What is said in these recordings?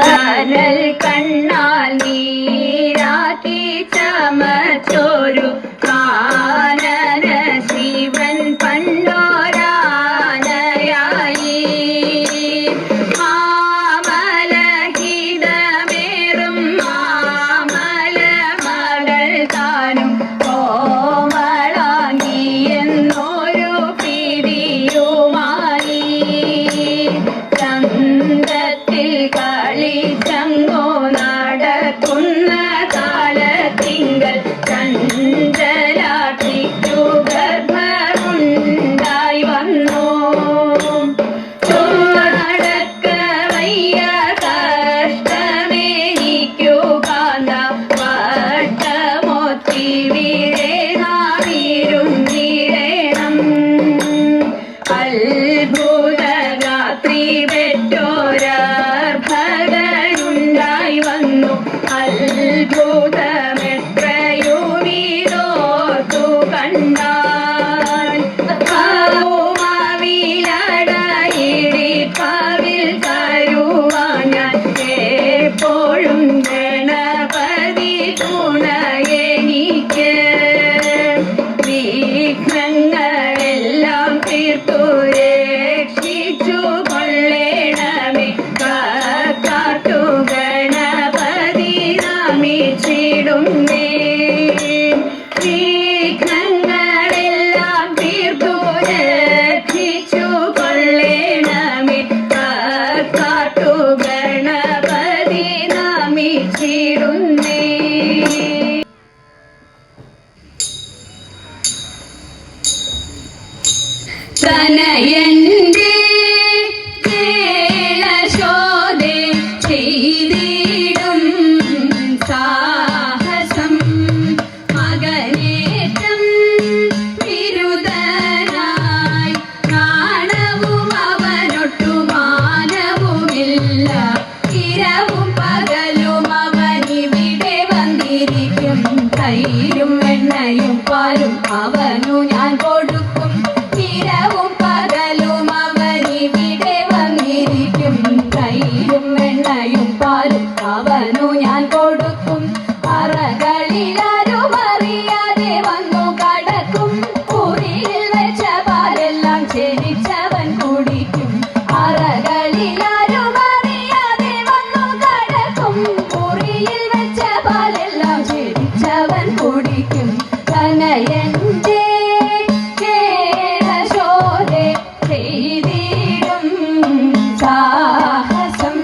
കനൽ കണ്ണാൽ നീരാക്കി ചമച്ചോരു കാനന ശിവൻ പണ്ടോരാനയായി മാമലഹിതമേറും മാമല മകൾ താനും കോമളാങ്ങി എന്നൊരു പിടിയുമായി ചന്തത്തിൽ കളിച്ചങ്ങോ നടക്കുന്ന കാലത്തിങ്കൽ ചഞ്ചലാട്ടിക്കു ഗർഭമുണ്ടായി വന്നു. നടക്ക വയ്യ കഷ്ടമേനിക്കു കാന്ത വട്ടമൊത്തി വീഴേനാവീരും വീഴേണം. അത്ഭുതരാത്രി പെറ്റോരർഭകനുണ്ടായി വന്നു. അത്ഭുതമെത്രയോ വീരോർത്തു കണ്ടാൽ മാവിലടയിടിപ്പാവിൽ കരുവാഞ്ഞാൽ എപ്പോഴും ഗണപതി തുണയെനിക്ക്. വിഘ്നങ്ങളെല്ലാം തീർത്തു രക്ഷിച്ചു കൊള്ളേണമേ കാത്തു ഗണപതി നമിച്ചിടുന്നേ. വിഘ്നങ്ങളെല്ലാം തീർത്തു രക്ഷിച്ചു കൊള്ളേണമേ കാത്തു ഗണപതി നമിച്ചിടുന്നേ. തനയന്റെ കേളശോധേ ചെയ്തിടും സാഹസം മകനേറ്റം വിരുദ്ധനായി പ്രാണവും അവനൊട്ടു മാനവുമില്ല. ഇരവും പകലും അവനിവിടെ വന്നിരിക്കും. തൈരും എണ്ണയും പാലും അവനു ഞാൻ കൊടുക്കും. ഇരവും പകലും അവനിവിടെ വന്നിരിക്കും. തൈരും എണ്ണയും പാലും അവനു ഞാൻ കൊടുക്കും. അറകളിലാരും അറിയാതെ വന്നു കടക്കും. കുറിയിൽ വെച്ച പാലെല്ലാം ചെരിച്ചവൻ കുടിക്കും. അറകളിലാരും അറിയാതെ വന്നു കടക്കും. കുറിയിൽ വെച്ച പാലെല്ലാം ചെരിച്ചവൻ കുടിക്കും. തനയന്റെ കേളശോധേ ചെയ്തിടും സാഹസം.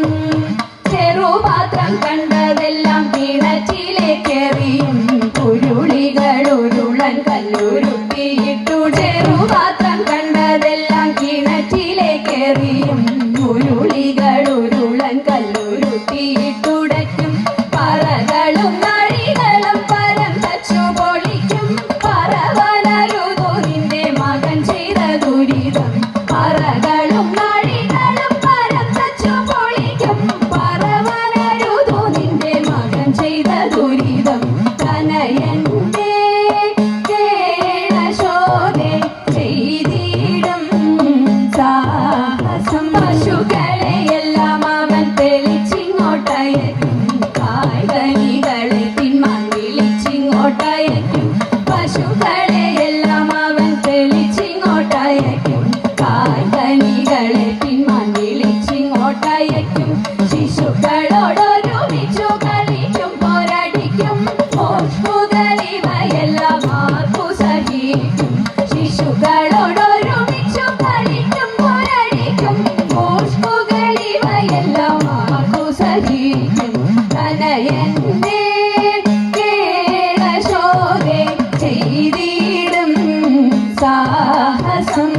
ചെറുപാത്രം കണ്ടതെല്ലാം കിണറ്റിലേക്കെറിയും. കുരുളികൾ ഉരുളൻ കല്ലുരുട്ടിയിട്ടു. ചെറുപാത്രം കണ്ടതെല്ലാം കിണറ്റിലേക്കെറിയും. കുരുളികൾ ഉരുളൻ കല്ലുരുട്ടിയിട്ടുടയ്ക്കും. പറകളും നഴികളും പരം തച്ചു പൊളിക്കും. പറവനരുതു നിന്റെ മകൻ ചെയ്ത ദുരിതം. പറകളും നഴികളും പരം തച്ചു പൊളിക്കും. പറവനരുതു നിന്റെ മകൻ ചെയ്ത ദുരിതം. തനയന്റെ കേളശോധേ ചെയ്തിടും സാഹസം. പശുക്കളെയെല്ലാം അവൻ തെളിച്ചിങ്ങോട്ടയക്കും. കായ്കനികളെ തിന്മാൻ വിളിച്ചിങ്ങോട്ടയക്കും. പശുക്കളെയെല്ലാം അവൻ തെളിച്ചിങ്ങോട്ടയക്കും. കായ്കനികളെ തിന്മാൻ വിളിച്ചിങ്ങോട്ടയക്കും. ശിശുക്കളോടൊരുമിച്ചു കളിക്കും പോരടിക്കും. മോഷ്കുകളിവയെല്ലാം ആർക്കു സഹിക്കും. ശിശുക്കളോടൊരുമിച്ചു കളിക്കും പോരടിക്കും. മോഷ്കുകളിവയെല്ലാം ആർക്കു സഹിക്കും. തനയന്റെ കേളശോധേ ചെയ്തിടും സാഹസം.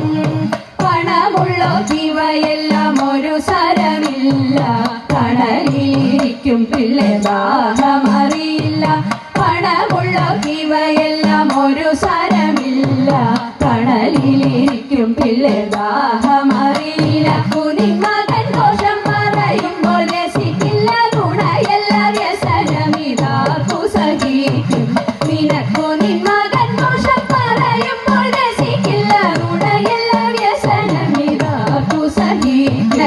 പണമുള്ളോക്കിവയെല്ലാം ഒരു സരമില്ല. കടലിലിരിക്കും പിള്ളെ ദാഹമറിയില്ല. പണമുള്ളോക്കിവയെല്ലാം ഒരു സരമില്ല. കടലിലിരിക്കും പിള്ളെ ദാഹമറിയില്ല. കുനിമകൻ ദോഷം പറയുമ്പോൾ രസിക്കില്ല. ഗുണയല്ല വ്യസനമിതാർക്കു സഹിക്കും. നിനക്കു നിന്മകൻ ദോഷം പറയുമ്പോൾ രസിക്കില്ല. ഗുണയല്ല വ്യസനമിതാർക്കു സഹിക്കും.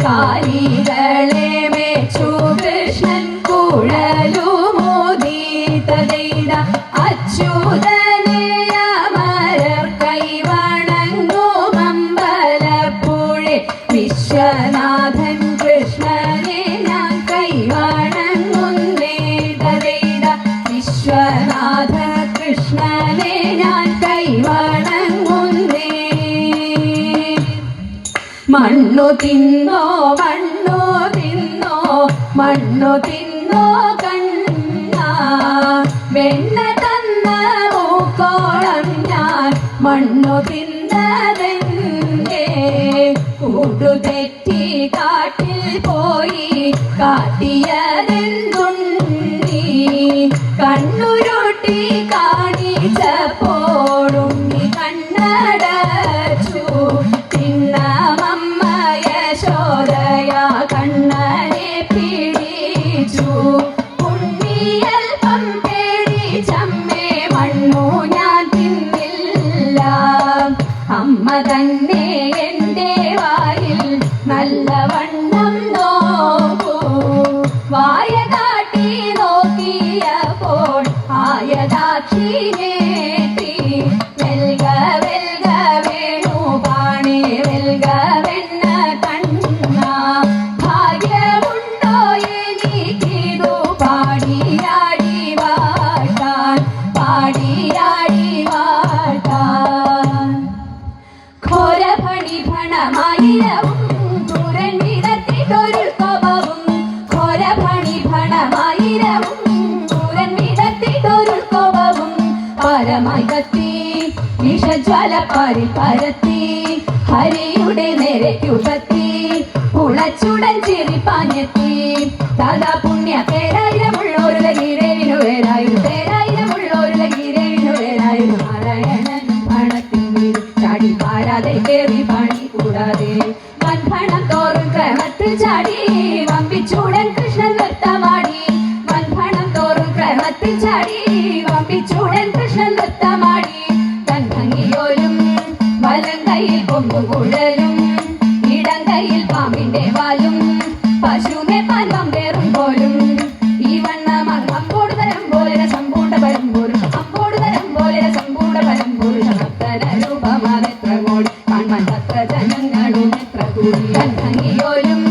കാലികളെ മേച്ചു കൃഷ്ണൻ കുഴലുമോദി തദൈത അച്യുതനെ അമരർ കൈവണങ്ങും അമ്പലപ്പുഴെ വിശ്വനാഥൻ കൃഷ്ണനെ ഞാൻ കൈവണങ്ങുന്നേ തദൈത വിശ്വനാഥ കൃഷ്ണനെ ഞാൻ കൈവണങ്ങുന്നേ. മണ്ണു തിന്നോ മണ്ണു തിന്നോ മണ്ണു തിന്നോ കണ്ണ വെണ്ണ തന്ന മൂക്കോളം ഞാൻ മണ്ണു തിന്നതെന്തേ കൂടുതെറ്റി കാട്ടിൽ പോയി കാട്ടിയതെന്തുണ്ണി കണ്ണുരുട്ടി കാണിച്ചപ്പോഴും നീ കണ്ണടച്ചു തിന്നമമ്മ യശോദയ കണ്ണനെ പിടിച്ചു ഉണ്ണിയൽപ്പം പേടിച്ചമ്മേ മണ്ണു ഞാൻ തിന്നില്ല അമ്മ തന്നെ എൻ്റെ വായിൽ നല്ലവണ്ണം നോക്കൂ വായ കാട്ടി നോക്കിയപ്പോൾ ആയതാക്ഷി നേട്ടി വെൽക വെൽക വേണു പാണി വെൽക വെണ്ണ കണ്ണ ഭാഗ്യമുണ്ടോ എനിക്കിതു പാടിയാടി വാഴ്ത്താൻ പാടിയാടി വാഴ്ത്താൻ. ഘോരഫണി ഫണമായിരവും ദൂരൻ വിടത്തിട്ടൊരു കോപവും ഘോരഫണി ഫണമായിരവും ദൂരൻ വിടത്തിട്ടൊരു കോപവും പരമായി കത്തി വിഷജ്വാല പരത്തി ഹരിയുടെ നേരയ്ക്കുപത്തി ഉളച്ചുടൻ ചിരിപ്പാഞ്ഞെത്തി ദാദാ പുണ്യ പേരായിരമുള്ളൊരു ലഗീരേവിനു വേരായൊരു പേരായിരമുള്ളൊരു ലഗീരേവിനു വേരായൊരു നാരായണൻ പണത്തിൻ ചാടി പാരാതെ കേറി പണി കൂടാതെ വൻപണം തോറും ക്രമത്തിൽ ചാടി വമ്പിച്ചൂടൻ കൃഷ്ണൻ നൃത്തമാടി വൻപണം തോറും ക്രമത്തിൽ ചാടി വമ്പിച്ചൂടൻ കൃഷ്ണൻ നൃത്തമാടി തൻ ഭംഗിയോലും വലം കയ്യിൽ കൊമ്പുകുഴലും ഇടം കയ്യിൽ പാമ്പിന്റെ വാലും പശുമെ പാൻപം പേറും പോലും ഈ വണ്ണം അമ്പോട് തരം പോലെ സമ്പൂർണ്ണ പരം പുരുഷ അമ്പോട് തരം പോലെ സമ്പൂർണ്ണ പരം പുരുഷ നർത്തന രൂപമാതെത്ര കോടി കാൺമാൻ തത്ര ജനങ്ങളും എത്ര കൂടി തൻ ഭംഗിയോലും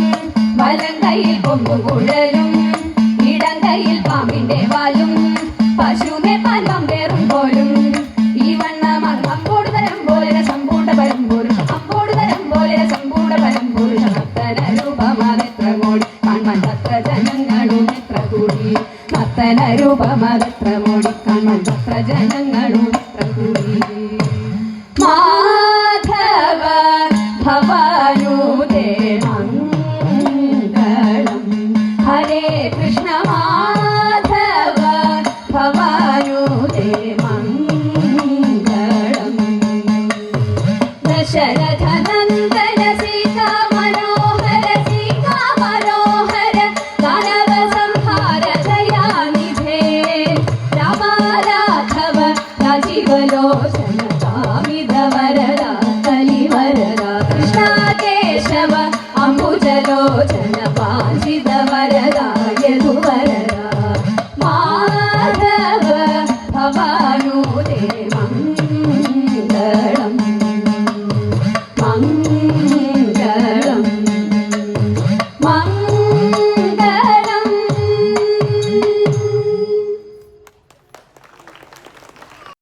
വലം കയ്യിൽ കൊമ്പുകുഴലും ഇടം കയ്യിൽ പാമ്പിന്റെ വാലും പശുമെ പാൻപം പേറും പോലും ഈ വണ്ണം അമ്പോട് തരം പോലെ സമ്പൂർണ്ണ പരം പുരുഷ അമ്പോട് തരം പോലെ സമ്പൂർണ്ണ പരം പുരുഷ നർത്തന രൂപമാതെത്ര കോടി കാൺമാൻ തത്ര ജനങ്ങളും എത്ര കൂടി നർത്തന രൂപമാതെത്ര കോടി കാൺമാൻ തത്ര ജനങ്ങളും എത്ര കൂടി. മാധവ ഭവാനുദേ മംഗളം ഹരേ കൃഷ്ണ മാധവ ഭവാനുദേ മംഗളം ദശരഥനന്ദ